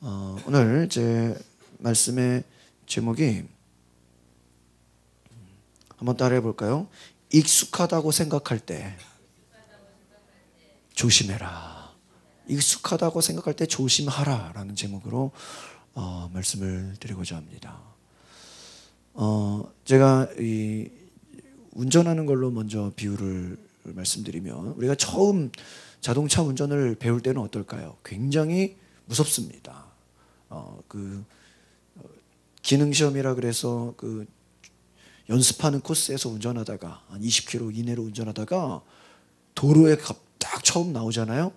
오늘 제 말씀의 제목이 한번 따라해 볼까요? 익숙하다고 생각할 때 조심해라. 익숙하다고 생각할 때 조심하라 라는 제목으로 말씀을 드리고자 합니다. 제가 이 운전하는 걸로 먼저 비유를 말씀드리면, 우리가 처음 자동차 운전을 배울 때는 어떨까요? 굉장히 무섭습니다. 기능시험이라 그래서 그 연습하는 코스에서 운전하다가 한 20km 이내로 운전하다가 도로에 딱 처음 나오잖아요.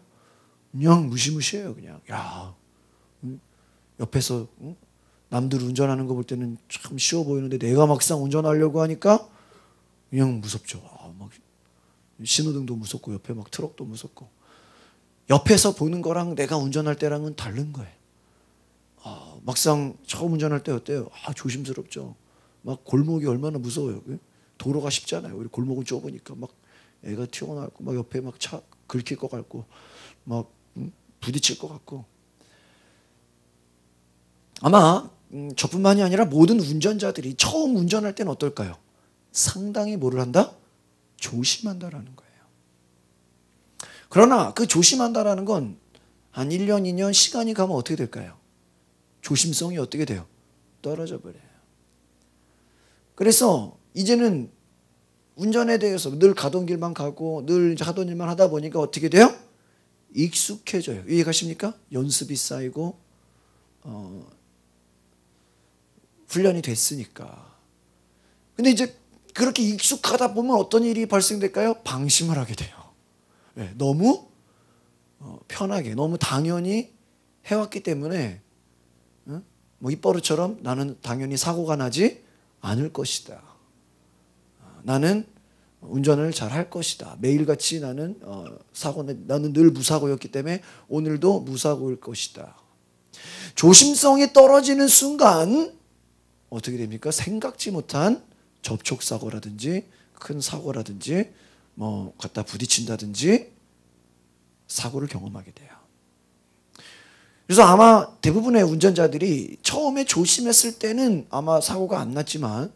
그냥 무시무시해요. 그냥 옆에서 남들 운전하는 거 볼 때는 참 쉬워 보이는데 내가 막상 운전하려고 하니까 그냥 무섭죠. 막 신호등도 무섭고 옆에 막 트럭도 무섭고, 옆에서 보는 거랑 내가 운전할 때랑은 다른 거예요. 막상 처음 운전할 때 어때요? 조심스럽죠. 막 골목이 얼마나 무서워요. 도로가 쉽잖아요. 우리 골목은 좁으니까 막 애가 튀어나오고 막 옆에 막 차 긁힐 것 같고 막 부딪힐 것 같고. 아마 저뿐만이 아니라 모든 운전자들이 처음 운전할 때는 어떨까요? 상당히 뭐를 한다? 조심한다라는 거예요. 그러나 그 조심한다라는 건 한 1년, 2년 시간이 가면 어떻게 될까요? 조심성이 어떻게 돼요? 떨어져 버려요. 그래서 이제는 운전에 대해서 늘 가던 길만 가고 늘 하던 일만 하다 보니까 어떻게 돼요? 익숙해져요. 이해가십니까? 연습이 쌓이고 훈련이 됐으니까. 근데 이제 그렇게 익숙하다 보면 어떤 일이 발생될까요? 방심을 하게 돼요. 너무 편하게, 너무 당연히 해왔기 때문에 뭐 입버릇처럼 나는 당연히 사고가 나지 않을 것이다. 나는 운전을 잘 할 것이다. 매일같이 나는 나는 늘 무사고였기 때문에 오늘도 무사고일 것이다. 조심성이 떨어지는 순간 어떻게 됩니까? 생각지 못한 접촉사고라든지 큰 사고라든지 뭐 갖다 부딪힌다든지 사고를 경험하게 돼요. 그래서 아마 대부분의 운전자들이 처음에 조심했을 때는 아마 사고가 안 났지만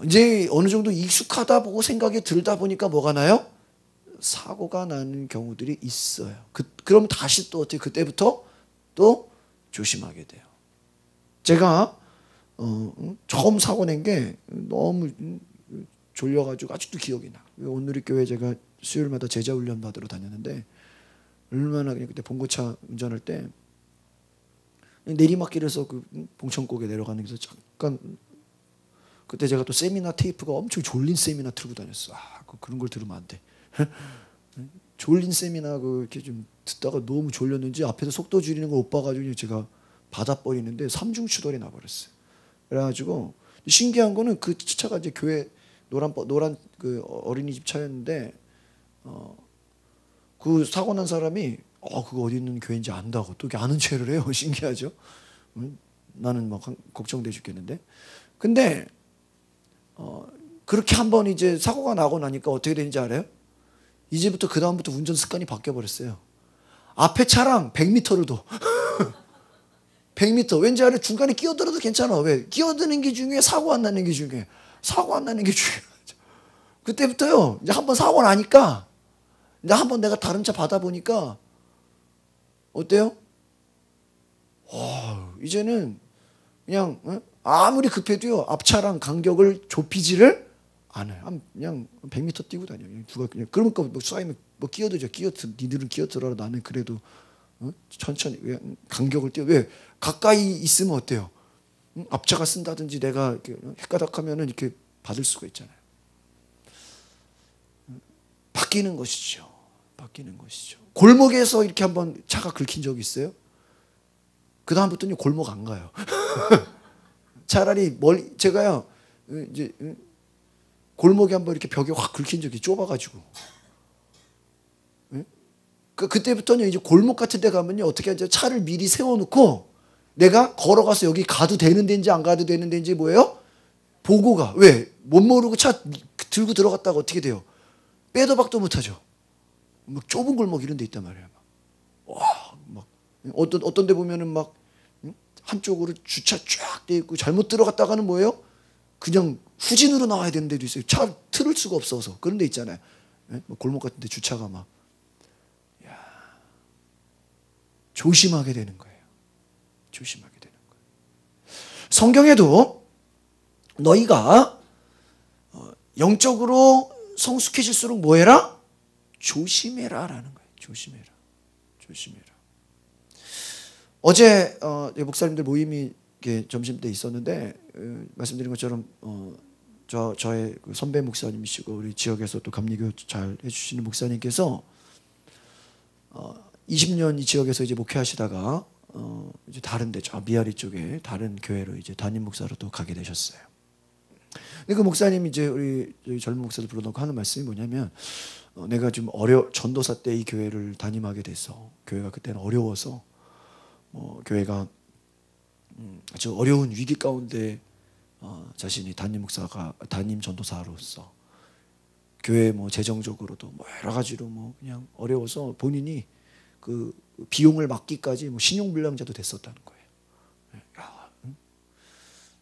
이제 어느 정도 익숙하다 보고 생각이 들다 보니까 뭐가 나요? 사고가 나는 경우들이 있어요. 그럼 다시 또 어떻게 그때부터 또 조심하게 돼요. 제가 처음 사고 낸 게 너무 졸려가지고 아직도 기억이 나. 온누리교회 제가 수요일마다 제자훈련 받으러 다녔는데 얼마나 그냥 그때 봉고차 운전할 때 내리막길에서 그 봉천곡에 내려가는 데서 잠깐, 그때 제가 또 세미나 테이프가 엄청 졸린 세미나 틀고 다녔어. 그런 걸 들으면 안 돼. 졸린 세미나 이렇게 좀 듣다가 너무 졸렸는지 앞에서 속도 줄이는 걸 못 봐가지고 제가 받아버리는데 삼중추돌이 나버렸어요. 그래가지고 신기한 거는 그 차가 이제 교회 노란 그 어린이집 차였는데 그 사고 난 사람이 그거 어디 있는 교회인지 안다고 또 이렇게 아는 체를 해요. 신기하죠? 나는 막 걱정돼 죽겠는데. 근데 그렇게 한번 이제 사고가 나고 나니까 어떻게 되는지 알아요? 이제부터 그 다음부터 운전 습관이 바뀌어 버렸어요. 앞에 차랑 100m를 둬. 100m. 왠지 알아요? 중간에 끼어들어도 괜찮아. 왜? 끼어드는 게 중요해? 사고 안 나는 게 중요해? 사고 안 나는 게 중요하죠. 그때부터요. 이제 한번 사고 나니까 이제 한번 내가 다른 차 받아보니까 어때요? 이제는 그냥 아무리 급해도요 앞차랑 간격을 좁히지를 않아요. 그냥 100m 뛰고 다녀요. 누가 그냥 그러니까 뭐 쌓이면 뭐 끼어들죠. 니들은 끼어들어라. 나는 그래도 천천히 간격을 띄워. 왜? 가까이 있으면 어때요? 앞차가 쓴다든지 내가 이렇게 헷가닥하면은 이렇게 받을 수가 있잖아요. 바뀌는 것이죠. 바뀌는 것이죠. 골목에서 이렇게 한번 차가 긁힌 적이 있어요? 그 다음부터는 골목 안 가요. 차라리 제가요 이제 골목에 한번 이렇게 벽에 확 긁힌 적이 좁아가지고 그때부터는 이제 골목 같은 데 가면요 어떻게 하죠? 차를 미리 세워놓고 내가 걸어가서 여기 가도 되는 데인지 안 가도 되는 데인지 뭐예요? 보고 가. 왜? 못 모르고 차 들고 들어갔다가 어떻게 돼요? 빼도 박도 못하죠. 막 좁은 골목 이런 데 있단 말이에요. 막 어떤 데 보면은 막 한쪽으로 주차 쫙 돼 있고 잘못 들어갔다가는 뭐예요? 그냥 후진으로 나와야 되는 데도 있어요. 차 틀을 수가 없어서. 그런 데 있잖아요. 뭐 골목 같은 데 주차가 막. 야, 조심하게 되는 거예요. 조심하게 되는 거예요. 성경에도 너희가 영적으로 성숙해질수록 뭐 해라? 조심해라 라는 거예요. 조심해라. 조심해라. 어제 목사님들 모임이 점심때 있었는데 말씀드린 것처럼 저의 그 선배 목사님이시고 우리 지역에서 또 감리교 잘 해주시는 목사님께서 20년 이 지역에서 이제 목회하시다가 이제 다른 데 저 미아리 쪽에 다른 교회로 이제 담임 목사로 또 가게 되셨어요. 근데 그 목사님이 이제 우리 젊은 목사들 불러놓고 하는 말씀이 뭐냐면 내가 좀 전도사 때 이 교회를 담임하게 돼서 교회가 그때는 어려워서 교회가 아주 어려운 위기 가운데 자신이 담임 전도사로서 교회 뭐 재정적으로도 뭐 여러 가지로 뭐 그냥 어려워서 본인이 그 비용을 막기까지 뭐 신용불량자도 됐었다는 거예요. 야,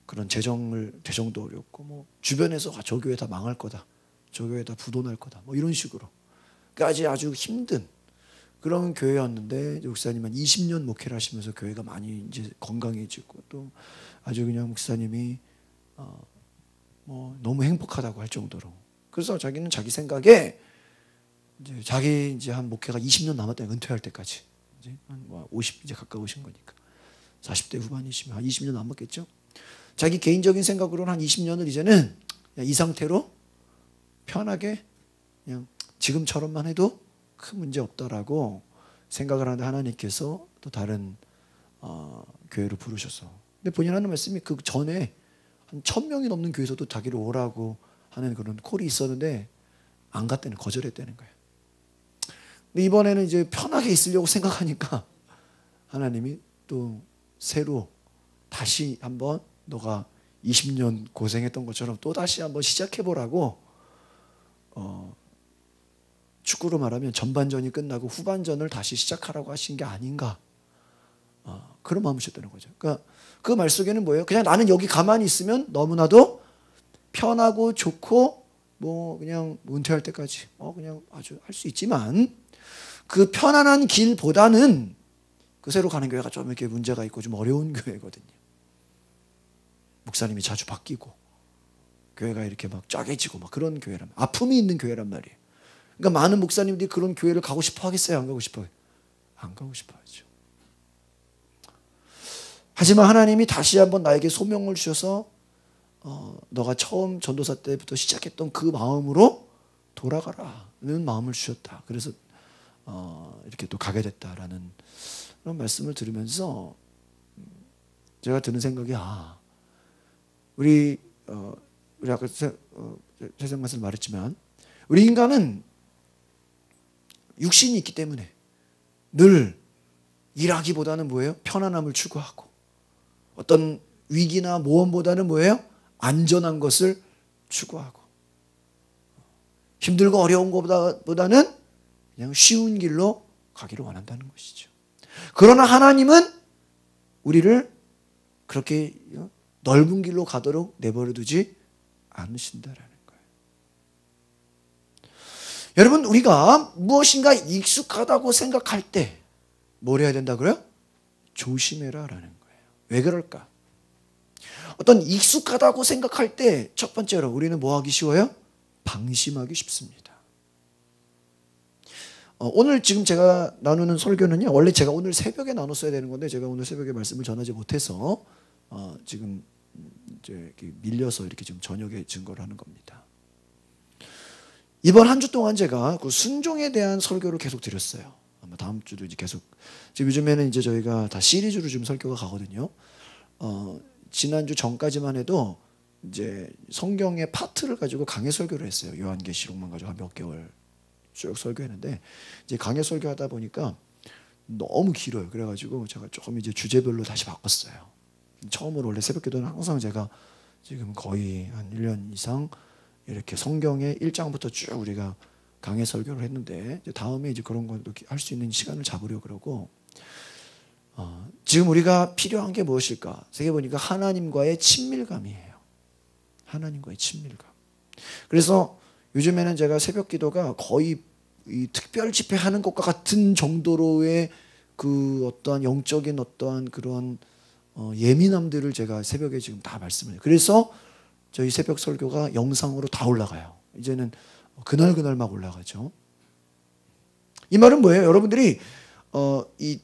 그런 재정도 어렵고 뭐 주변에서 저 교회 다 망할 거다, 저 교회 다 부도날 거다, 뭐 이런 식으로까지 아주 힘든 그런 교회였는데 목사님은 20년 목회를 하시면서 교회가 많이 이제 건강해지고 또 아주 그냥 목사님이 뭐 너무 행복하다고 할 정도로. 그래서 자기는 자기 생각에 이제 한 목회가 20년 남았다, 은퇴할 때까지 이제 한 50 이제 가까우신 거니까 40대 후반이시면 한 20년 남았겠죠. 자기 개인적인 생각으로는 한 20년을 이제는 그냥 이 상태로 편하게 그냥 지금처럼만 해도 큰 문제 없다라고 생각을 하는데 하나님께서 또 다른 교회로 부르셔서. 근데 본인 하는 말씀이 그 전에 한 1000명이 넘는 교회에서도 자기를 오라고 하는 그런 콜이 있었는데 안 갔다는, 거절했다는 거예요. 근데 이번에는 이제 편하게 있으려고 생각하니까 하나님이 또 새로 다시 한번 너가 20년 고생했던 것처럼 또 다시 한번 시작해보라고 축구로 말하면 전반전이 끝나고 후반전을 다시 시작하라고 하신 게 아닌가, 그런 마음이셨다는 거죠. 그러니까 그 말 속에는 뭐예요? 그냥 나는 여기 가만히 있으면 너무나도 편하고 좋고 뭐 그냥 은퇴할 때까지 그냥 아주 할 수 있지만 그 편안한 길보다는 그 새로 가는 교회가 좀 이렇게 문제가 있고 좀 어려운 교회거든요. 목사님이 자주 바뀌고 교회가 이렇게 막 짜게지고 막 그런 교회란 말이에요. 아픔이 있는 교회란 말이에요. 그러니까 많은 목사님들이 그런 교회를 가고 싶어 하겠어요? 안 가고 싶어요? 안 가고 싶어 하죠. 하지만 하나님이 다시 한번 나에게 소명을 주셔서 너가 처음 전도사 때부터 시작했던 그 마음으로 돌아가라는 마음을 주셨다. 그래서 이렇게 또 가게 됐다라는 그런 말씀을 들으면서 제가 드는 생각이 우리 아까 세상 말씀 말했지만 우리 인간은 육신이 있기 때문에 늘 일하기보다는 뭐예요? 편안함을 추구하고 어떤 위기나 모험보다는 뭐예요? 안전한 것을 추구하고 힘들고 어려운 것보다는 그냥 쉬운 길로 가기를 원한다는 것이죠. 그러나 하나님은 우리를 그렇게 넓은 길로 가도록 내버려 두지 않으신다라는 거예요. 여러분, 우리가 무엇인가 익숙하다고 생각할 때 뭘 해야 된다고요? 조심해라라는 거예요. 왜 그럴까? 어떤 익숙하다고 생각할 때 첫 번째로 우리는 뭐 하기 쉬워요? 방심하기 쉽습니다. 오늘 지금 제가 나누는 설교는요, 원래 제가 오늘 새벽에 나눴어야 되는 건데 제가 오늘 새벽에 말씀을 전하지 못해서 지금 이제 이렇게 밀려서 이렇게 지금 저녁에 증거를 하는 겁니다. 이번 한 주 동안 제가 그 순종에 대한 설교를 계속 드렸어요. 아마 다음 주도 이제 계속, 지금 요즘에는 이제 저희가 다 시리즈로 좀 설교가 가거든요. 지난주 전까지만 해도 이제 성경의 파트를 가지고 강해 설교를 했어요. 요한계시록만 가지고 한 몇 개월 쭉 설교했는데 이제 강해 설교하다 보니까 너무 길어요. 그래가지고 제가 조금 이제 주제별로 다시 바꿨어요. 처음으로 원래 새벽기도는 항상 제가 지금 거의 한 1년 이상 이렇게 성경의 1장부터 쭉 우리가 강해 설교를 했는데 이제 다음에 이제 그런 것도 할 수 있는 시간을 잡으려고 그러고 지금 우리가 필요한 게 무엇일까? 생각해보니까 하나님과의 친밀감이에요. 하나님과의 친밀감. 그래서 요즘에는 제가 새벽 기도가 거의 이 특별 집회하는 것과 같은 정도로의 그 어떠한 영적인 어떠한 그런 예민함들을 제가 새벽에 지금 다 말씀을 해요. 그래서 저희 새벽 설교가 영상으로 다 올라가요. 이제는 그날 막 올라가죠. 이 말은 뭐예요? 여러분들이 이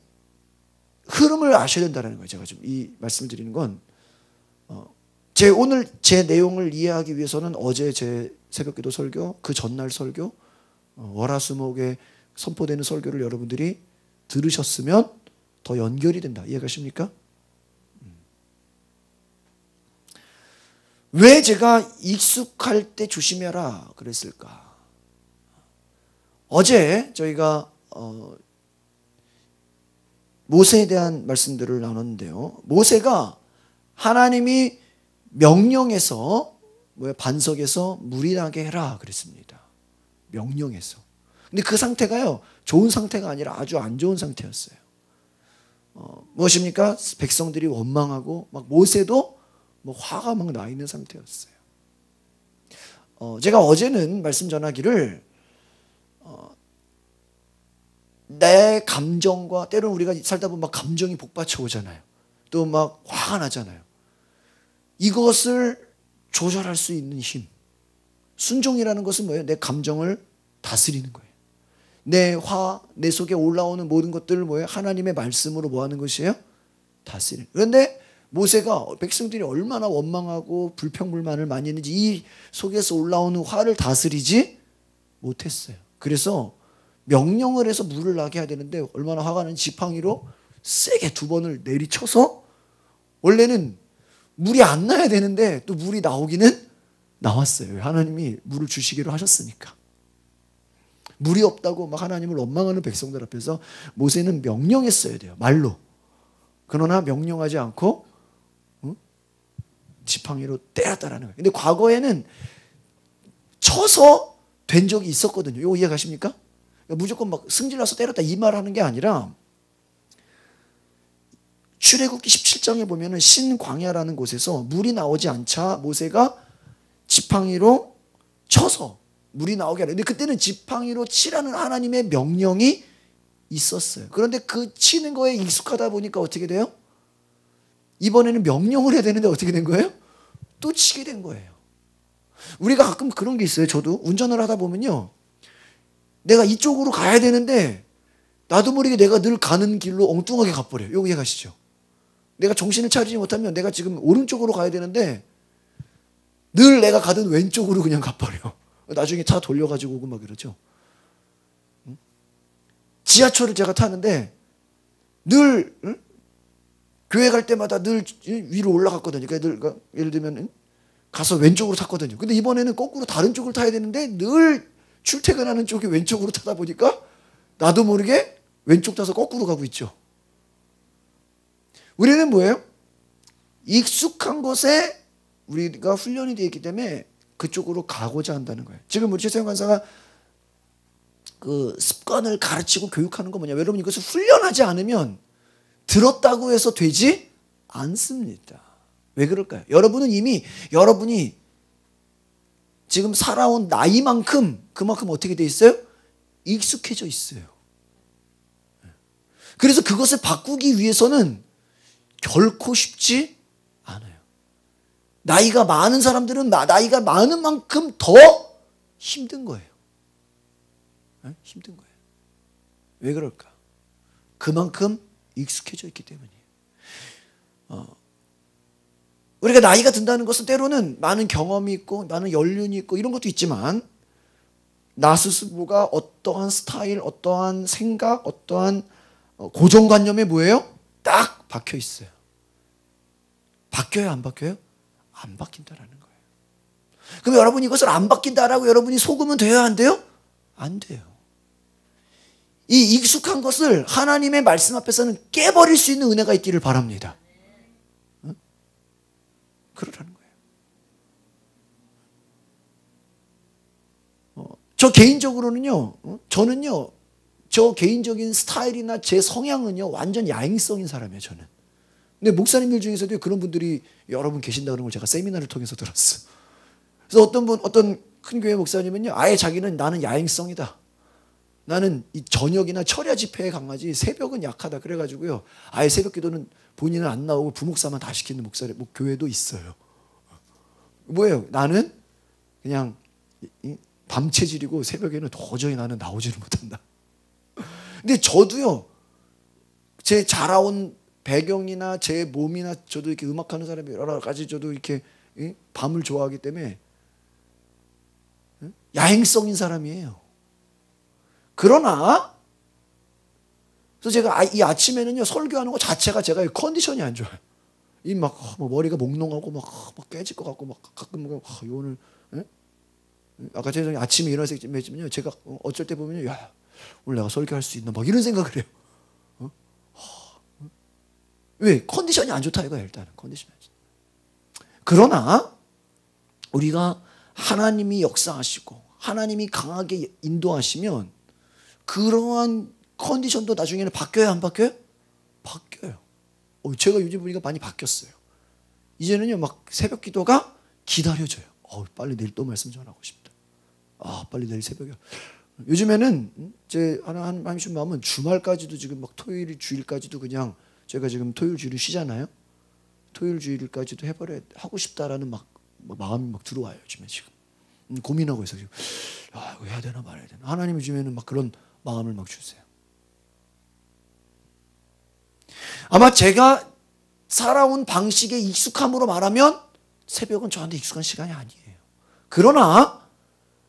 흐름을 아셔야 된다는 거예요. 제가 지금 이 말씀을 드리는 건 오늘 제 내용을 이해하기 위해서는 어제 제 새벽기도 설교, 그 전날 설교, 월화수목에 선포되는 설교를 여러분들이 들으셨으면 더 연결이 된다. 이해가십니까? 왜 제가 익숙할 때 조심해라 그랬을까? 어제 저희가 모세에 대한 말씀들을 나눴는데요. 모세가 하나님이 명령해서 반석에서 물이 나게 해라 그랬습니다. 명령해서. 근데 그 상태가요, 좋은 상태가 아니라 아주 안 좋은 상태였어요. 무엇입니까? 백성들이 원망하고 막 모세도 화가 막 나 있는 상태였어요. 제가 어제는 말씀 전하기를 내 감정과, 때로는 우리가 살다 보면 막 감정이 복받쳐 오잖아요. 또 막 화가 나잖아요. 이것을 조절할 수 있는 힘. 순종이라는 것은 뭐예요? 내 감정을 다스리는 거예요. 내 속에 올라오는 모든 것들을 뭐예요? 하나님의 말씀으로 뭐 하는 것이에요? 다스리는. 그런데 모세가 백성들이 얼마나 원망하고 불평불만을 많이 했는지 이 속에서 올라오는 화를 다스리지 못했어요. 그래서 명령을 해서 물을 나게 해야 되는데 얼마나 화가 나는 지팡이로 세게 2번을 내리쳐서, 원래는 물이 안 나야 되는데 또 물이 나오기는 나왔어요. 하나님이 물을 주시기로 하셨으니까. 물이 없다고 막 하나님을 원망하는 백성들 앞에서 모세는 명령했어야 돼요. 말로. 그러나 명령하지 않고 지팡이로 때렸다라는 거예요. 근데 과거에는 쳐서 된 적이 있었거든요. 이거 이해가십니까? 무조건 막 승질나서 때렸다 이 말 하는 게 아니라, 출애굽기 17장에 보면은 신광야라는 곳에서 물이 나오지 않자 모세가 지팡이로 쳐서 물이 나오게 하라. 근데 그때는 지팡이로 치라는 하나님의 명령이 있었어요. 그런데 그 치는 거에 익숙하다 보니까 어떻게 돼요? 이번에는 명령을 해야 되는데 어떻게 된 거예요? 또 치게 된 거예요. 우리가 가끔 그런 게 있어요. 저도 운전을 하다 보면요, 내가 이쪽으로 가야 되는데 나도 모르게 내가 늘 가는 길로 엉뚱하게 가버려요. 이거 이해가시죠? 내가 정신을 차리지 못하면 내가 지금 오른쪽으로 가야 되는데 늘 내가 가던 왼쪽으로 그냥 가버려. 나중에 차 돌려가지고 오고 막 이러죠. 지하철을 제가 타는데 늘 교회 갈 때마다 늘 위로 올라갔거든요. 그러니까 예를 들면 가서 왼쪽으로 탔거든요. 근데 이번에는 거꾸로 다른 쪽을 타야 되는데 늘 출퇴근하는 쪽이 왼쪽으로 타다 보니까 나도 모르게 왼쪽 타서 거꾸로 가고 있죠. 우리는 뭐예요? 익숙한 곳에 우리가 훈련이 되어 있기 때문에 그쪽으로 가고자 한다는 거예요. 지금 우리 최세영 간사가 그 습관을 가르치고 교육하는 건 뭐냐면, 여러분 이것을 훈련하지 않으면 들었다고 해서 되지 않습니다. 왜 그럴까요? 여러분이 지금 살아온 나이만큼 그만큼 어떻게 돼 있어요? 익숙해져 있어요. 그래서 그것을 바꾸기 위해서는 결코 쉽지 않아요. 나이가 많은 사람들은 나이가 많은 만큼 더 힘든 거예요. 힘든 거예요. 왜 그럴까? 그만큼 익숙해져 있기 때문이에요. 우리가 나이가 든다는 것은 때로는 많은 경험이 있고 많은 연륜이 있고 이런 것도 있지만, 나 스스로가 어떠한 스타일, 어떠한 생각, 어떠한 고정관념에 뭐예요? 딱 박혀 있어요. 바뀌어요, 안 바뀌어요? 안 바뀐다라는 거예요. 그럼 여러분이 이것을 안 바뀐다라고 여러분이 속으면 돼요, 안 돼요? 안 돼요. 이 익숙한 것을 하나님의 말씀 앞에서는 깨버릴 수 있는 은혜가 있기를 바랍니다. 그러라는 거예요. 저 개인적으로는요, 저는요, 저 개인적인 스타일이나 제 성향은요 완전 야행성인 사람이에요 저는. 근데 목사님들 중에서도 그런 분들이 여러분 계신다는 걸 제가 세미나를 통해서 들었어. 그래서 어떤 큰 교회 목사님은요 아예 자기는 나는 야행성이다. 나는 이 저녁이나 철야 집회에 강하지 새벽은 약하다. 그래가지고요 아예 새벽 기도는 본인은 안 나오고 부목사만 다 시키는 교회도 있어요. 뭐예요? 나는 그냥 밤체질이고 새벽에는 도저히 나는 나오지를 못한다. 근데 저도요 제 자라온 배경이나 제 몸이나 저도 이렇게 음악하는 사람이 여러 가지 저도 이렇게 밤을 좋아하기 때문에 야행성인 사람이에요. 그러나 그래서 제가 이 아침에는요 설교하는 것 자체가 제가 컨디션이 안 좋아요. 이 막 머리가 몽롱하고 막 깨질 것 같고 막 가끔 오늘 아까 제가 아침에 일어나서 했지만요 제가 어쩔 때 보면요 야 오늘 내가 설교할 수 있나 막 이런 생각을 해요. 왜? 컨디션이 안 좋다 이거야 일단은 컨디션이 안 좋다. 그러나 우리가 하나님이 역사하시고 하나님이 강하게 인도하시면 그러한 컨디션도 나중에는 바뀌어요 안 바뀌어요? 바뀌어요. 제가 요즘 보니까 많이 바뀌었어요. 이제는요 막 새벽 기도가 기다려져요. 빨리 내일 또 말씀 전하고 싶다. 빨리 내일 새벽에. 요즘에는 제 하나님 주신 마음은 주말까지도 지금 막 토요일 주일까지도 그냥 제가 지금 토요일 주일 쉬잖아요. 토요일 주일까지도 하고 싶다라는 마음이 들어와요 요즘에 지금. 고민하고 있어요 지금. 이거 해야 되나 말아야 되나. 하나님 요즘에는 그런 마음을 주세요. 아마 제가 살아온 방식에 익숙함으로 말하면 새벽은 저한테 익숙한 시간이 아니에요. 그러나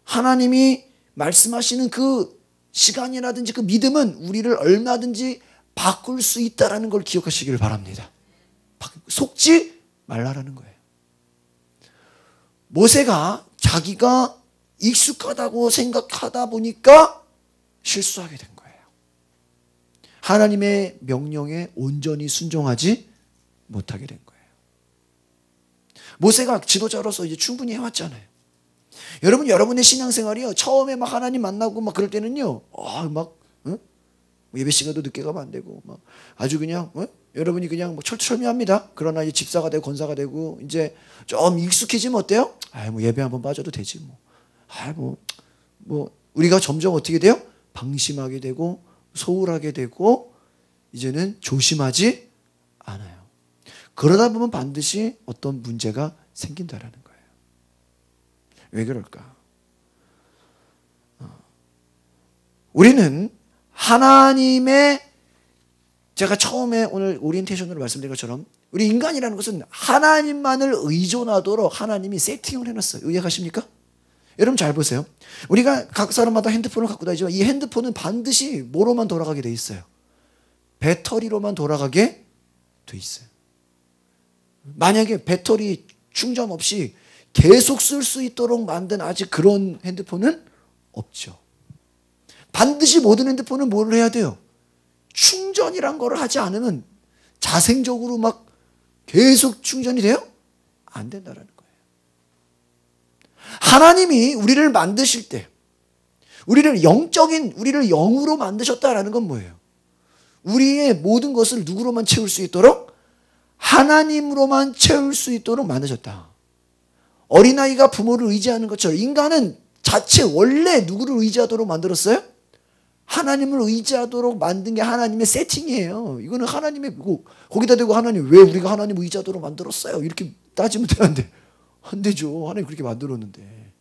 하나님이 말씀하시는 그 시간이라든지 그 믿음은 우리를 얼마든지 바꿀 수 있다는 걸 기억하시기를 바랍니다. 속지 말라라는 거예요. 모세가 자기가 익숙하다고 생각하다 보니까 실수하게 된 거예요. 하나님의 명령에 온전히 순종하지 못하게 된 거예요. 모세가 지도자로서 이제 충분히 해왔잖아요. 여러분의 신앙생활이요 처음에 하나님 만나고 그럴 때는요 예배 시간도 늦게 가면 안 되고 아주 그냥 여러분이 그냥 철두철미합니다. 그러나 이제 집사가 되고 권사가 되고 이제 좀 익숙해지면 어때요? 예배 한번 빠져도 되지 우리가 점점 어떻게 돼요? 방심하게 되고 소홀하게 되고 이제는 조심하지 않아요. 그러다 보면 반드시 어떤 문제가 생긴다라는 거예요. 왜 그럴까? 우리는 하나님의 제가 처음에 오늘 오리엔테이션으로 말씀드린 것처럼 우리 인간이라는 것은 하나님만을 의존하도록 하나님이 세팅을 해놨어요. 이해가십니까? 여러분 잘 보세요. 우리가 각 사람마다 핸드폰을 갖고 다니지만 이 핸드폰은 반드시 뭐로만 돌아가게 돼 있어요? 배터리로만 돌아가게 돼 있어요. 만약에 배터리 충전 없이 계속 쓸 수 있도록 만든 아직 그런 핸드폰은 없죠. 반드시 모든 핸드폰은 뭘 해야 돼요? 충전이란 걸 하지 않으면 자생적으로 계속 충전이 돼요? 안 된다라는 거예요. 하나님이 우리를 만드실 때 우리를 영으로 만드셨다라는 건 뭐예요? 우리의 모든 것을 누구로만 채울 수 있도록? 하나님으로만 채울 수 있도록 만드셨다. 어린아이가 부모를 의지하는 것처럼 인간은 자체 원래 누구를 의지하도록 만들었어요? 하나님을 의지하도록 만든 게 하나님의 세팅이에요. 이거는 하나님의 거기다 대고 하나님 왜 우리가 하나님을 의지하도록 만들었어요? 이렇게 따지면 되는데 안 되죠. 하나님 그렇게 만들었는데.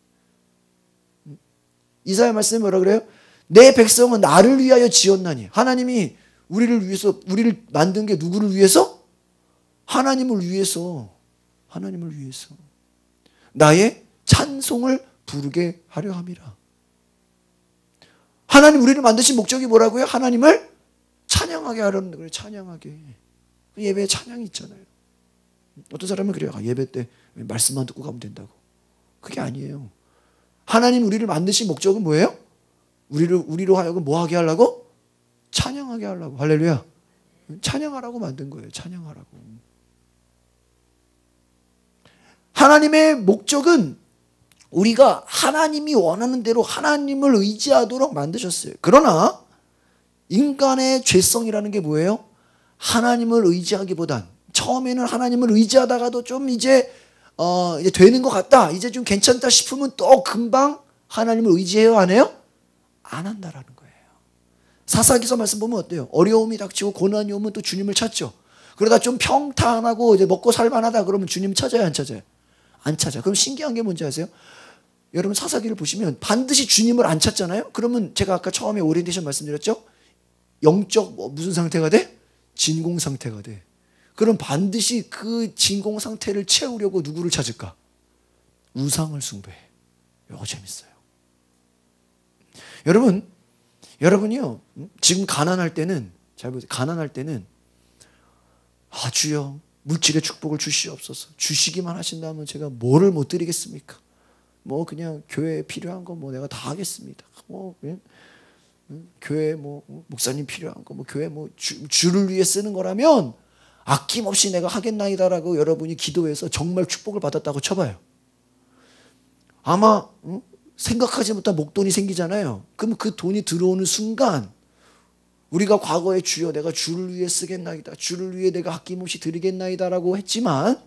이사야 말씀에 뭐라 그래요? 내 백성은 나를 위하여 지었나니. 하나님이 우리를 만든 게 누구를 위해서? 하나님을 위해서. 하나님을 위해서. 나의 찬송을 부르게 하려 함이라. 하나님 우리를 만드신 목적이 뭐라고요? 하나님을 찬양하게 하려는 거예요. 찬양하게. 예배에 찬양이 있잖아요. 어떤 사람은 그래요. 예배 때 말씀만 듣고 가면 된다고. 그게 아니에요. 하나님 우리를 만드신 목적은 뭐예요? 우리로 하여금 뭐 하게 하려고? 찬양하게 하려고. 할렐루야. 찬양하라고 만든 거예요. 찬양하라고. 하나님의 목적은 우리가 하나님이 원하는 대로 하나님을 의지하도록 만드셨어요. 그러나 인간의 죄성이라는 게 뭐예요? 하나님을 의지하기보단 처음에는 하나님을 의지하다가도 좀 이제 되는 것 같다, 이제 좀 괜찮다 싶으면 또 금방 하나님을 의지해요, 안 해요? 안 한다라는 거예요. 사사기서 말씀 보면 어때요? 어려움이 닥치고 고난이 오면 또 주님을 찾죠. 그러다 좀 평탄하고 이제 먹고 살만하다 그러면 주님 찾아요, 안 찾아요? 안 찾아. 그럼 신기한 게 뭔지 아세요? 여러분 사사기를 보시면 반드시 주님을 안 찾잖아요. 그러면 제가 아까 처음에 오리엔테이션 말씀드렸죠? 영적 무슨 상태가 돼? 진공 상태가 돼. 그럼 반드시 그 진공 상태를 채우려고 누구를 찾을까? 우상을 숭배해. 이거 재밌어요. 여러분이요, 지금 가난할 때는, 잘 보세요. 가난할 때는, 주여, 물질의 축복을 주시옵소서. 주시기만 하신다면 제가 뭐를 못 드리겠습니까? 뭐, 그냥 교회에 필요한 거 뭐 내가 다 하겠습니다. 교회 목사님 필요한 거, 교회 주를 위해 쓰는 거라면 아낌없이 내가 하겠나이다라고 여러분이 기도해서 정말 축복을 받았다고 쳐봐요. 아마, 생각하지 못한 목돈이 생기잖아요. 그럼 그 돈이 들어오는 순간 우리가 과거에 주여 내가 주를 위해 쓰겠나이다, 주를 위해 내가 아낌없이 드리겠나이다라고 했지만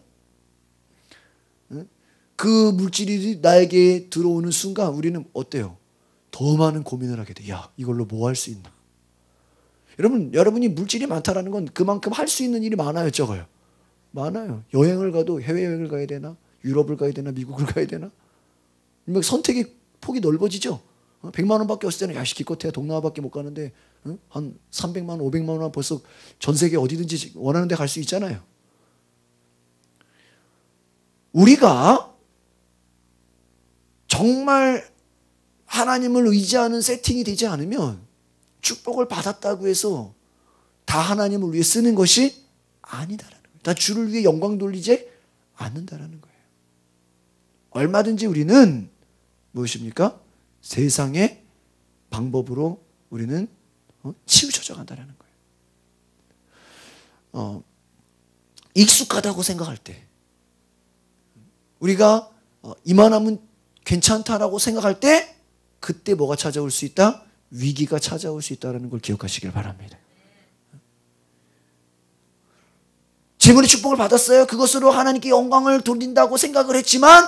그 물질이 나에게 들어오는 순간 우리는 어때요? 더 많은 고민을 하게 돼. 야, 이걸로 뭐 할 수 있나? 여러분이 물질이 많다라는 건 그만큼 할 수 있는 일이 많아요, 적어요? 많아요. 여행을 가도 해외여행을 가야 되나? 유럽을 가야 되나? 미국을 가야 되나? 선택의 폭이 넓어지죠. 100만 원밖에 없을 때는 기껏해야 동남아밖에 못 가는데 한 300만 원, 500만 원 벌써 전 세계 어디든지 원하는 데 갈 수 있잖아요. 우리가 정말 하나님을 의지하는 세팅이 되지 않으면 축복을 받았다고 해서 다 하나님을 위해 쓰는 것이 아니다라는 거예요. 다 주를 위해 영광 돌리지 않는다라는 거예요. 얼마든지 우리는 무엇입니까? 세상의 방법으로 우리는 치우쳐져 간다는 거예요. 익숙하다고 생각할 때, 우리가 이만하면 괜찮다라고 생각할 때, 그때 뭐가 찾아올 수 있다? 위기가 찾아올 수 있다는 걸 기억하시길 바랍니다. 재물의 축복을 받았어요. 그것으로 하나님께 영광을 돌린다고 생각을 했지만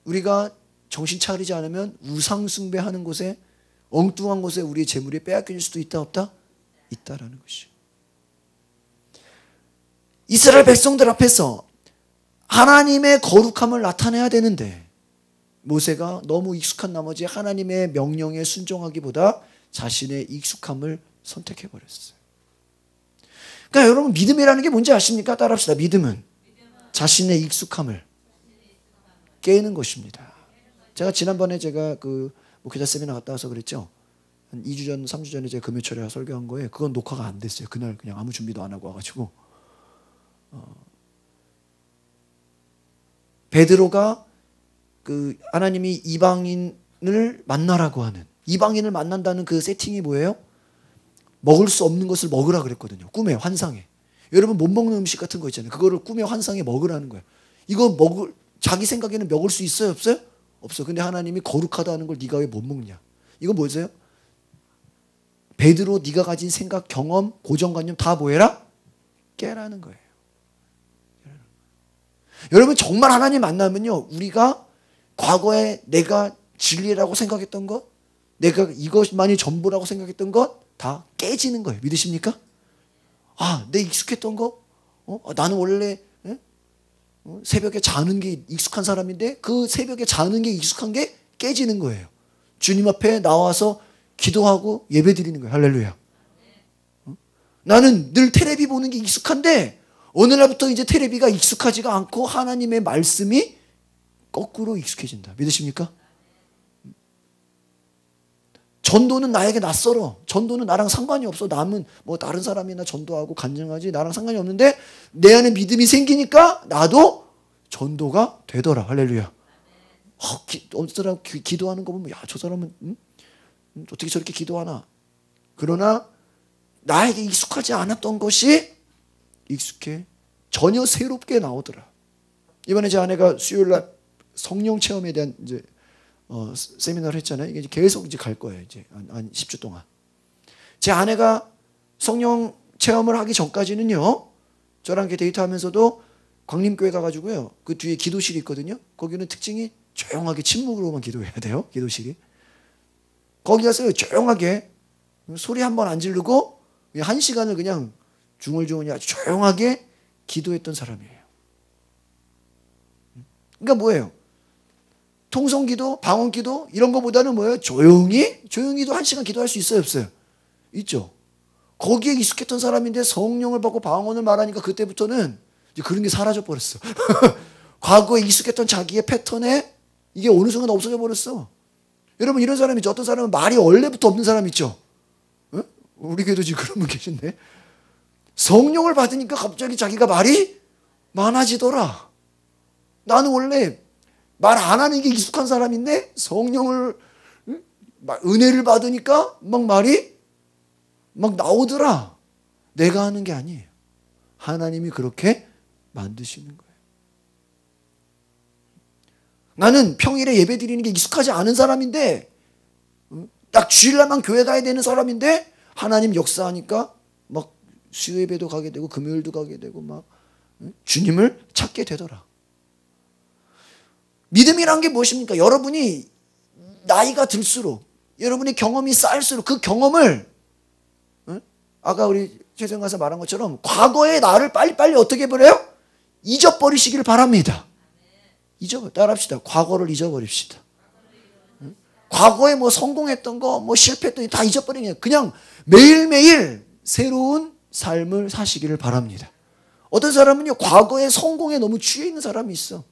우리가 정신 차리지 않으면 우상 숭배하는 곳에, 엉뚱한 곳에 우리의 재물이 빼앗길 수도 있다, 없다? 있다라는 것이죠. 이스라엘 백성들 앞에서 하나님의 거룩함을 나타내야 되는데 모세가 너무 익숙한 나머지 하나님의 명령에 순종하기보다 자신의 익숙함을 선택해버렸어요. 그러니까 여러분, 믿음이라는 게 뭔지 아십니까? 따라합시다. 믿음은 자신의 익숙함을 깨는 것입니다. 제가 지난번에 그 목회자 세미나 갔다 와서 그랬죠. 한 2주 전, 3주 전에 제가 금요철에 설교한 거에 그건 녹화가 안 됐어요. 그날 그냥 아무 준비도 안 하고 와가지고 베드로가 그 하나님이 이방인을 만나라고 하는, 이방인을 만난다는 그 세팅이 뭐예요? 먹을 수 없는 것을 먹으라 그랬거든요. 꿈에, 환상에. 여러분 못 먹는 음식 같은 거 있잖아요. 그거를 꿈에, 환상에 먹으라는 거예요. 이거 자기 생각에는 먹을 수 있어요, 없어요? 없어. 근데 하나님이 거룩하다는 걸 네가 왜 못 먹냐? 이거 뭐죠? 베드로, 네가 가진 생각, 경험, 고정관념 다 뭐해라? 깨라는 거예요. 여러분 정말 하나님 만나면요, 우리가 과거에 내가 진리라고 생각했던 것, 내가 이것만이 전부라고 생각했던 것 다 깨지는 거예요. 믿으십니까? 내 익숙했던 거, 나는 원래 새벽에 자는 게 익숙한 사람인데 그 새벽에 자는 게 익숙한 게 깨지는 거예요. 주님 앞에 나와서 기도하고 예배 드리는 거예요. 할렐루야. 나는 늘 텔레비 보는 게 익숙한데 어느 날부터 이제 텔레비가 익숙하지가 않고 하나님의 말씀이 거꾸로 익숙해진다. 믿으십니까? 전도는 나에게 낯설어. 전도는 나랑 상관이 없어. 남은 다른 사람이나 전도하고 간증하지 나랑 상관이 없는데 내 안에 믿음이 생기니까 나도 전도가 되더라. 할렐루야. 어느 사람 기도하는 거 보면 저 사람은 어떻게 저렇게 기도하나. 그러나 나에게 익숙하지 않았던 것이 익숙해 전혀 새롭게 나오더라. 이번에 제 아내가 수요일날 성령 체험에 대한 이제 세미나를 했잖아요. 이게 계속 이제 갈 거예요. 이제 한 10주 동안. 제 아내가 성령 체험을 하기 전까지는요, 저랑 이렇게 데이트하면서도 광림교회 가가지고요, 그 뒤에 기도실이 있거든요. 거기는 특징이 조용하게 침묵으로만 기도해야 돼요. 기도실이. 거기 가서 조용하게 소리 한 번 안 지르고 그냥 1시간을 그냥 중얼중얼 아주 조용하게 기도했던 사람이에요. 그러니까 뭐예요? 통성기도, 방언기도 이런 거보다는 뭐예요? 조용히도 1시간 기도할 수 있어요, 없어요? 있죠. 거기에 익숙했던 사람인데 성령을 받고 방언을 말하니까 그때부터는 이제 그런 게 사라져 버렸어. 과거에 익숙했던 자기의 패턴에 이게 어느 순간 없어져 버렸어. 여러분 이런 사람 있죠. 어떤 사람은 말이 원래부터 없는 사람 있죠. 어? 우리 교회도 지금 그런 분 계신데 성령을 받으니까 갑자기 자기가 말이 많아지더라. 나는 원래 말 안 하는 게 익숙한 사람인데 성령을 은혜를 받으니까 막 말이 막 나오더라. 내가 하는 게 아니에요. 하나님이 그렇게 만드시는 거예요. 나는 평일에 예배 드리는 게 익숙하지 않은 사람인데 딱 주일날만 교회 가야 되는 사람인데 하나님 역사하니까 막 수요 예배도 가게 되고 금요일도 가게 되고 막 주님을 찾게 되더라. 믿음이란 게 무엇입니까? 여러분이 나이가 들수록 여러분의 경험이 쌓일수록 그 경험을 아까 우리 최정 가서 말한 것처럼 과거의 나를 빨리빨리 어떻게 해버려요? 잊어버리시기를 바랍니다. 따라합시다. 과거를 잊어버립시다. 과거에 뭐 성공했던 거, 뭐 실패했던 거 다 잊어버리는 게 그냥 매일매일 새로운 삶을 사시기를 바랍니다. 어떤 사람은요, 과거의 성공에 너무 취해 있는 사람이 있어.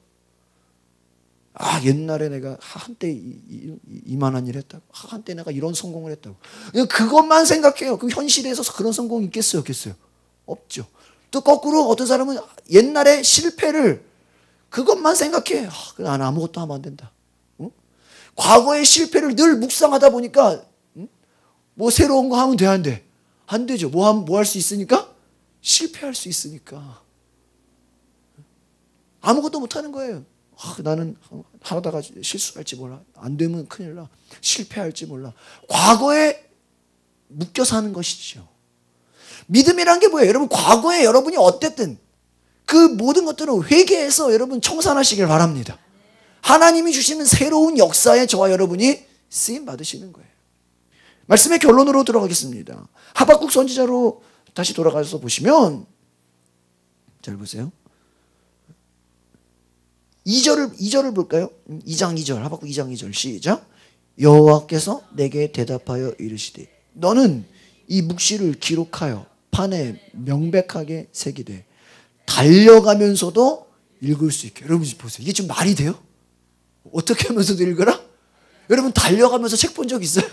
아, 옛날에 내가 한때 이만한 일 했다고. 한때 내가 이런 성공을 했다고. 그냥 그것만 생각해요. 그 현실에서 그런 성공이 있겠어요? 없겠어요? 없죠. 또 거꾸로 어떤 사람은 옛날에 실패를 그것만 생각해. 나는 아무것도 하면 안 된다. 응? 과거의 실패를 늘 묵상하다 보니까 뭐 새로운 거 하면 돼, 안 돼? 안 되죠. 뭐 할 수 있으니까? 실패할 수 있으니까. 아무것도 못 하는 거예요. 나는 하다가 실수할지 몰라. 안 되면 큰일 나. 실패할지 몰라. 과거에 묶여 사는 것이죠. 믿음이란 게 뭐예요? 여러분 과거에 여러분이 어땠든 그 모든 것들은 회개해서 여러분 청산하시길 바랍니다. 하나님이 주시는 새로운 역사에 저와 여러분이 쓰임 받으시는 거예요. 말씀의 결론으로 들어가겠습니다. 하박국 선지자로 다시 돌아가서 보시면 잘 보세요. 2절을 볼까요? 2장 2절 하박국 2장 2절 시작. 여호와께서 내게 대답하여 이르시되 너는 이 묵시를 기록하여 판에 명백하게 새기되 달려가면서도 읽을 수 있게. 여러분 보세요. 이게 좀 말이 돼요? 어떻게 하면서도 읽어라? 여러분 달려가면서 책 본 적 있어요?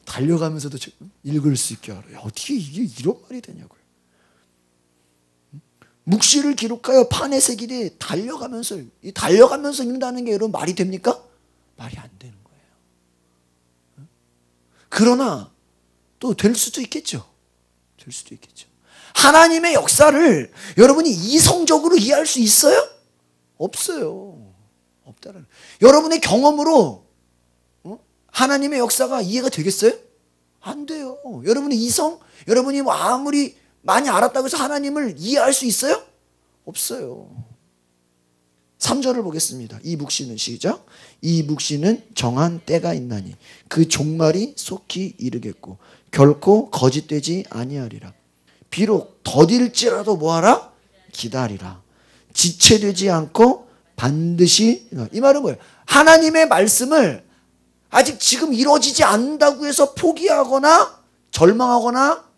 달려가면서도 읽을 수 있게 하라. 어떻게 이게 이런 말이 되냐고요. 묵시를 기록하여 판에 새기되 달려가면서 읽는다는 게 여러분 말이 됩니까? 말이 안 되는 거예요. 그러나 또 될 수도 있겠죠. 될 수도 있겠죠. 하나님의 역사를 여러분이 이성적으로 이해할 수 있어요? 없어요. 없다는. 여러분의 경험으로 하나님의 역사가 이해가 되겠어요? 안 돼요. 여러분이 뭐 아무리 많이 알았다고 해서 하나님을 이해할 수 있어요? 없어요. 3절을 보겠습니다. 이 묵시는 시작. 이 묵시는 정한 때가 있나니 그 종말이 속히 이르겠고 결코 거짓되지 아니하리라. 비록 더딜지라도 뭐하라? 기다리라. 지체되지 않고 반드시. 이 말은 뭐예요? 하나님의 말씀을 아직 지금 이루어지지 않는다고 해서 포기하거나 절망하거나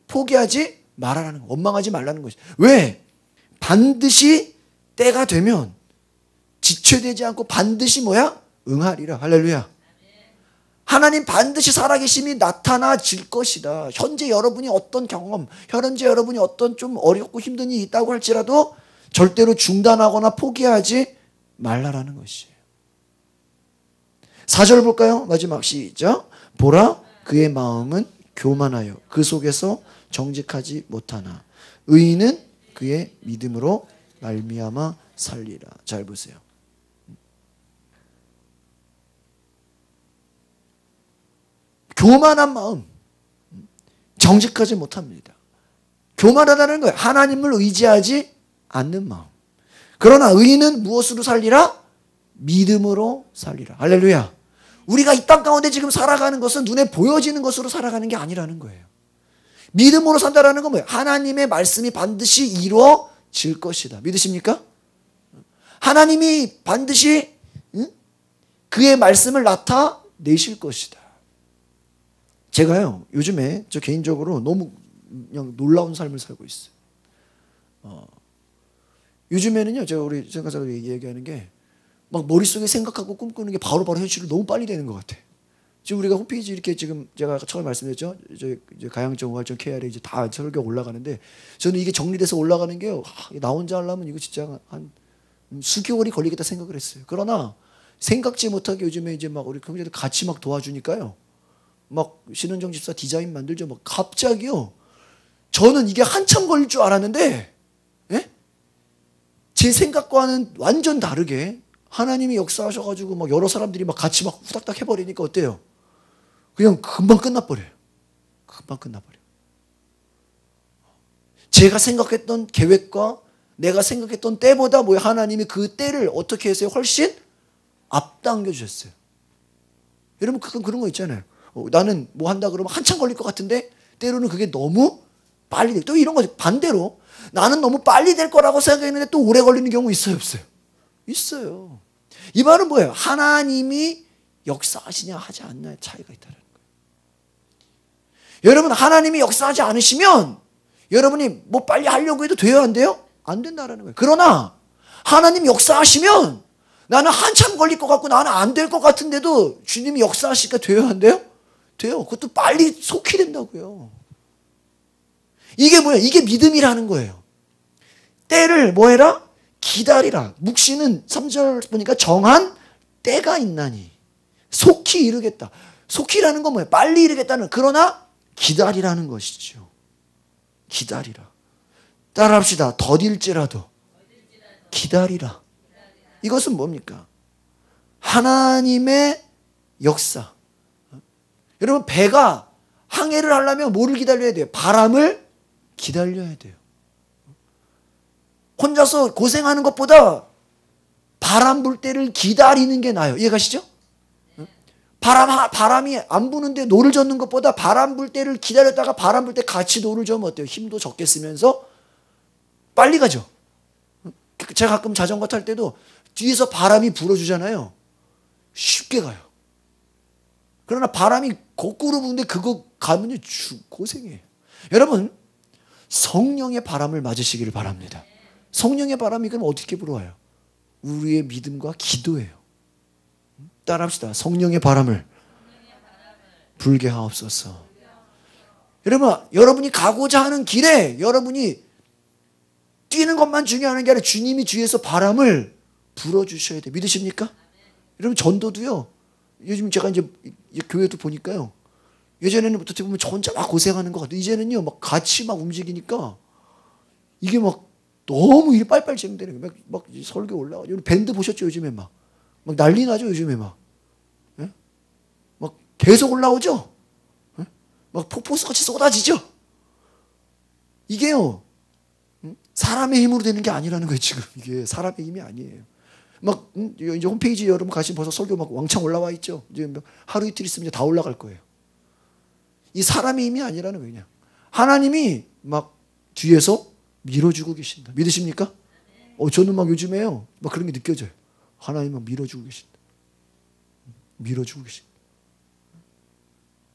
포기하지 말아라는 거. 원망하지 말라는 것이. 왜? 반드시 때가 되면 지체되지 않고 반드시 뭐야? 응하리라. 할렐루야. 하나님 반드시 살아계심이 나타나질 것이다. 현재 여러분이 어떤 경험, 현재 여러분이 어떤 좀 어렵고 힘든 일이 있다고 할지라도 절대로 중단하거나 포기하지 말라라는 것이에요. 4절 볼까요? 마지막 시작. 보라 그의 마음은 교만하여 그 속에서 정직하지 못하나 의인은 그의 믿음으로 말미암아 살리라. 잘 보세요. 교만한 마음, 정직하지 못합니다. 교만하다는 거예요. 하나님을 의지하지 않는 마음. 그러나 의인은 무엇으로 살리라? 믿음으로 살리라. 할렐루야. 우리가 이 땅 가운데 지금 살아가는 것은 눈에 보여지는 것으로 살아가는 게 아니라는 거예요. 믿음으로 산다라는 건 뭐예요? 하나님의 말씀이 반드시 이루어질 것이다. 믿으십니까? 하나님이 반드시 그의 말씀을 나타내실 것이다. 제가요, 요즘에 저 개인적으로 너무 그냥 놀라운 삶을 살고 있어요. 요즘에는요, 제가 우리 생각자가 얘기하는 게 막 머릿속에 생각하고 꿈꾸는 게 바로바로 현실로 너무 빨리 되는 것 같아. 지금 우리가 홈페이지 이렇게 지금 제가 처음에 말씀드렸죠. 이제 가양정우활정 KR에 이제 다 설교 올라가는데 저는 이게 정리돼서 올라가는 게요. 나 혼자 하려면 이거 진짜 한 수개월이 걸리겠다 생각을 했어요. 그러나 생각지 못하게 요즘에 이제 막 우리 형제들 같이 막 도와주니까요. 막 신은정 집사 디자인 만들죠. 막 갑자기요. 저는 이게 한참 걸릴 줄 알았는데, 예? 제 생각과는 완전 다르게 하나님이 역사하셔가지고 막 여러 사람들이 막 같이 막 후닥닥 해버리니까 어때요? 그냥 금방 끝나버려요. 금방 끝나버려요. 제가 생각했던 계획과 내가 생각했던 때보다 뭐야 하나님이 그 때를 어떻게 해서요? 훨씬 앞당겨 주셨어요. 여러분 그런 거 있잖아요. 나는 뭐 한다 그러면 한참 걸릴 것 같은데 때로는 그게 너무 빨리 돼. 또 이런 거죠. 반대로 나는 너무 빨리 될 거라고 생각했는데 또 오래 걸리는 경우 있어요, 없어요? 있어요. 이 말은 뭐예요? 하나님이 역사하시냐 하지 않냐의 차이가 있다는 거예요. 여러분 하나님이 역사하지 않으시면 여러분이 뭐 빨리 하려고 해도 돼요, 안 돼요? 안 된다는 거예요. 그러나 하나님 역사하시면 나는 한참 걸릴 것 같고 나는 안 될 것 같은데도 주님이 역사하시니까 돼요, 안 돼요? 돼요. 그것도 빨리 속히 된다고요. 이게 뭐예요? 이게 믿음이라는 거예요. 때를 뭐 해라? 기다리라. 묵시는 3절 보니까 정한 때가 있나니 속히 이르겠다. 속히라는 건 뭐예요? 빨리 이르겠다는, 그러나 기다리라는 것이죠. 기다리라. 따라합시다. 더딜지라도 기다리라. 이것은 뭡니까? 하나님의 역사. 여러분 배가 항해를 하려면 뭐를 기다려야 돼요? 바람을 기다려야 돼요. 혼자서 고생하는 것보다 바람 불 때를 기다리는 게 나아요. 이해가시죠? 바람이 안 부는데 노를 젓는 것보다 바람 불 때를 기다렸다가 바람 불 때 같이 노를 저으면 어때요? 힘도 적게 쓰면서 빨리 가죠. 제가 가끔 자전거 탈 때도 뒤에서 바람이 불어주잖아요. 쉽게 가요. 그러나 바람이 거꾸로 부는데 그거 가면요 고생해요. 여러분 성령의 바람을 맞으시기를 바랍니다. 성령의 바람이 그럼 어떻게 불어와요? 우리의 믿음과 기도예요. 따라합시다. 성령의 바람을 불게 하옵소서. 여러분, 여러분이 가고자 하는 길에 여러분이 뛰는 것만 중요한 게 아니라 주님이 뒤에서 바람을 불어주셔야 돼요. 믿으십니까? 여러분 전도도요. 요즘 제가 이제 교회도 보니까요. 예전에는 어떻게 보면 저 혼자 막 고생하는 것 같아요. 이제는요 막 같이 막 움직이니까 이게 막 너무 일이 빨리빨리 진행되는 거예요. 막 설교 올라가죠. 밴드 보셨죠? 요즘에 막 난리 나죠? 요즘에 막. 예? 막 계속 올라오죠? 예? 막 폭포수 같이 쏟아지죠? 이게요. 사람의 힘으로 되는 게 아니라는 거예요, 지금. 이게 사람의 힘이 아니에요. 막, 이제 홈페이지 여러분 가시면 벌써 설교 막 왕창 올라와 있죠? 이제 하루 이틀 있으면 이제 다 올라갈 거예요. 이 사람의 힘이 아니라는 거예요, 그냥. 하나님이 막 뒤에서 밀어주고 계신다. 믿으십니까? 저는 막 요즘에요, 막 그런 게 느껴져요. 하나님 막 밀어주고 계신다. 밀어주고 계신다.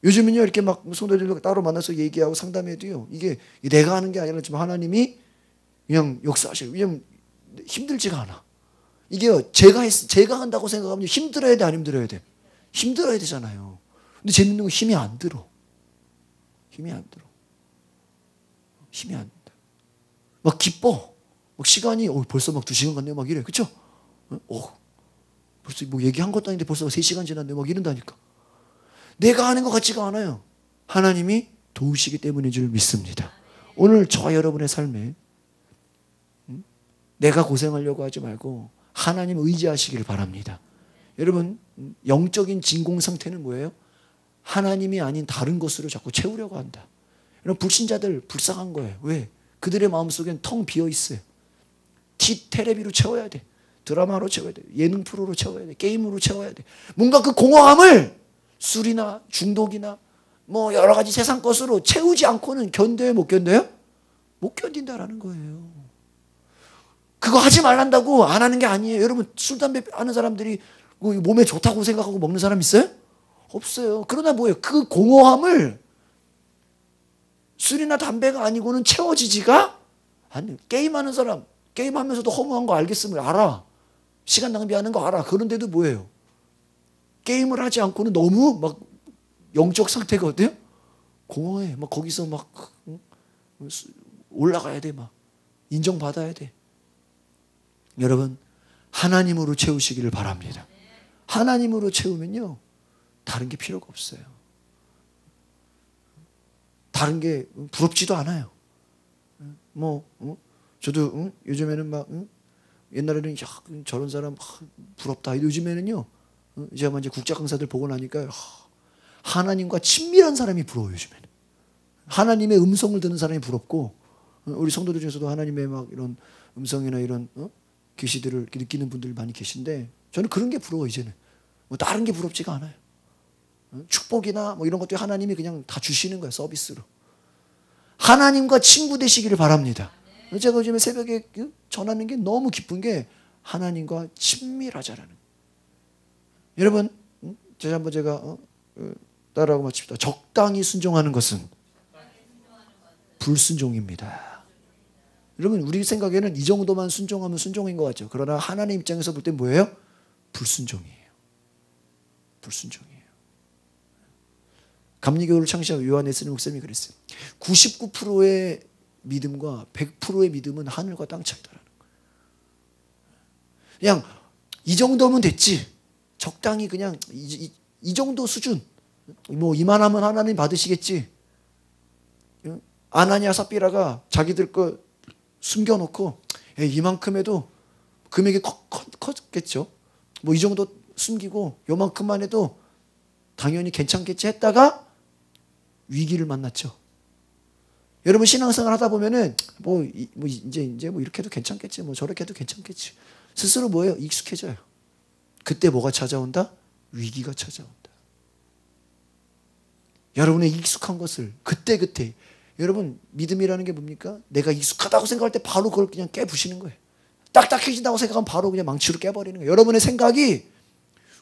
요즘은요, 이렇게 막 성도들과 따로 만나서 얘기하고 상담해도요, 이게 내가 하는 게 아니라 지금 하나님이 그냥 역사하셔요. 왜냐면 힘들지가 않아. 이게요, 제가 한다고 생각하면 힘들어야 돼, 안 힘들어야 돼? 힘들어야 되잖아요. 근데 재밌는 건 힘이 안 들어. 힘이 안 들어. 힘이 안 든다. 막 기뻐. 막 시간이, 벌써 막 2시간 갔네요. 막 이래. 그쵸? 벌써 뭐 얘기한 것도 아닌데 벌써 3시간 지났네. 막 이런다니까. 내가 하는 것 같지가 않아요. 하나님이 도우시기 때문인 줄 믿습니다. 오늘 저와 여러분의 삶에 내가 고생하려고 하지 말고 하나님 의지하시기를 바랍니다. 여러분 영적인 진공 상태는 뭐예요? 하나님이 아닌 다른 것으로 자꾸 채우려고 한다. 이런 불신자들 불쌍한 거예요. 왜? 그들의 마음속엔 텅 비어 있어요. 텔레비로 채워야 돼. 드라마로 채워야 돼. 예능 프로로 채워야 돼. 게임으로 채워야 돼. 뭔가 그 공허함을 술이나 중독이나 뭐 여러 가지 세상 것으로 채우지 않고는 견뎌요, 못 견뎌요? 못 견딘다라는 거예요. 그거 하지 말란다고 안 하는 게 아니에요. 여러분, 술, 담배 하는 사람들이 몸에 좋다고 생각하고 먹는 사람 있어요? 없어요. 그러나 뭐예요? 그 공허함을 술이나 담배가 아니고는 채워지지가 않아요. 게임하는 사람, 게임하면서도 허무한 거 알겠으면 알아. 시간 낭비하는 거 알아. 그런데도 뭐예요? 게임을 하지 않고는 너무 막 영적 상태가 어때요? 공허해. 막 거기서 막 올라가야 돼. 막 인정받아야 돼. 여러분, 하나님으로 채우시기를 바랍니다. 하나님으로 채우면요, 다른 게 필요가 없어요. 다른 게 부럽지도 않아요. 저도 요즘에는 막 옛날에는 야, 저런 사람 부럽다. 요즘에는요, 제가 이제 국제 강사들 보고 나니까 하나님과 친밀한 사람이 부러워요. 요즘에는 하나님의 음성을 듣는 사람이 부럽고, 우리 성도들 중에서도 하나님의 막 이런 음성이나 이런 계시들을 느끼는 분들 많이 계신데, 저는 그런 게 부러워. 이제는 뭐 다른 게 부럽지가 않아요. 축복이나 뭐 이런 것들 하나님이 그냥 다 주시는 거예요. 서비스로. 하나님과 친구 되시기를 바랍니다. 제가 요즘에 새벽에 전하는 게 너무 기쁜 게 하나님과 친밀하자라는 거예요. 여러분, 한번 제가 따라하고 마칩시다. 적당히 순종하는 것은 불순종입니다. 여러분, 우리 생각에는 이 정도만 순종하면 순종인 것 같죠. 그러나 하나님 입장에서 볼 때 뭐예요? 불순종이에요. 불순종이에요. 감리교를 창시한 요한 웨슬리 목사님이 그랬어요. 99%의 믿음과 100%의 믿음은 하늘과 땅 차이다라는 거예요. 그냥 이 정도면 됐지. 적당히 그냥 이 정도 수준. 뭐 이만하면 하나님 받으시겠지. 아나니아 삽비라가 자기들 거 숨겨놓고 이만큼 해도 금액이 컸겠죠. 뭐 이 정도 숨기고 요만큼만 해도 당연히 괜찮겠지 했다가 위기를 만났죠. 여러분, 신앙생활 하다 보면은 이제 뭐 이렇게 해도 괜찮겠지, 뭐 저렇게 해도 괜찮겠지. 스스로 뭐예요? 익숙해져요. 그때 뭐가 찾아온다? 위기가 찾아온다. 여러분의 익숙한 것을 그때 여러분, 믿음이라는 게 뭡니까? 내가 익숙하다고 생각할 때 바로 그걸 그냥 깨부시는 거예요. 딱딱해진다고 생각하면 바로 그냥 망치로 깨버리는 거예요. 여러분의 생각이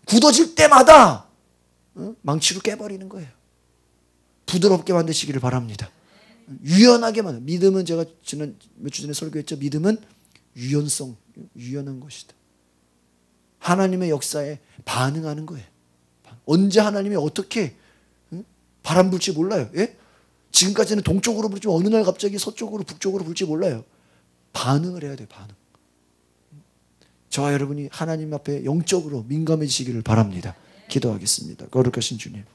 굳어질 때마다 망치로 깨버리는 거예요. 부드럽게 만드시기를 바랍니다. 유연하게 믿음은 제가 지난 몇 주 전에 설교했죠. 믿음은 유연한 것이다. 하나님의 역사에 반응하는 거예요. 언제 하나님이 어떻게 바람 불지 몰라요. 예? 지금까지는 동쪽으로 불지 어느 날 갑자기 서쪽으로 북쪽으로 불지 몰라요. 반응을 해야 돼요. 반응. 저와 여러분이 하나님 앞에 영적으로 민감해지기를 바랍니다. 기도하겠습니다. 거룩하신 주님.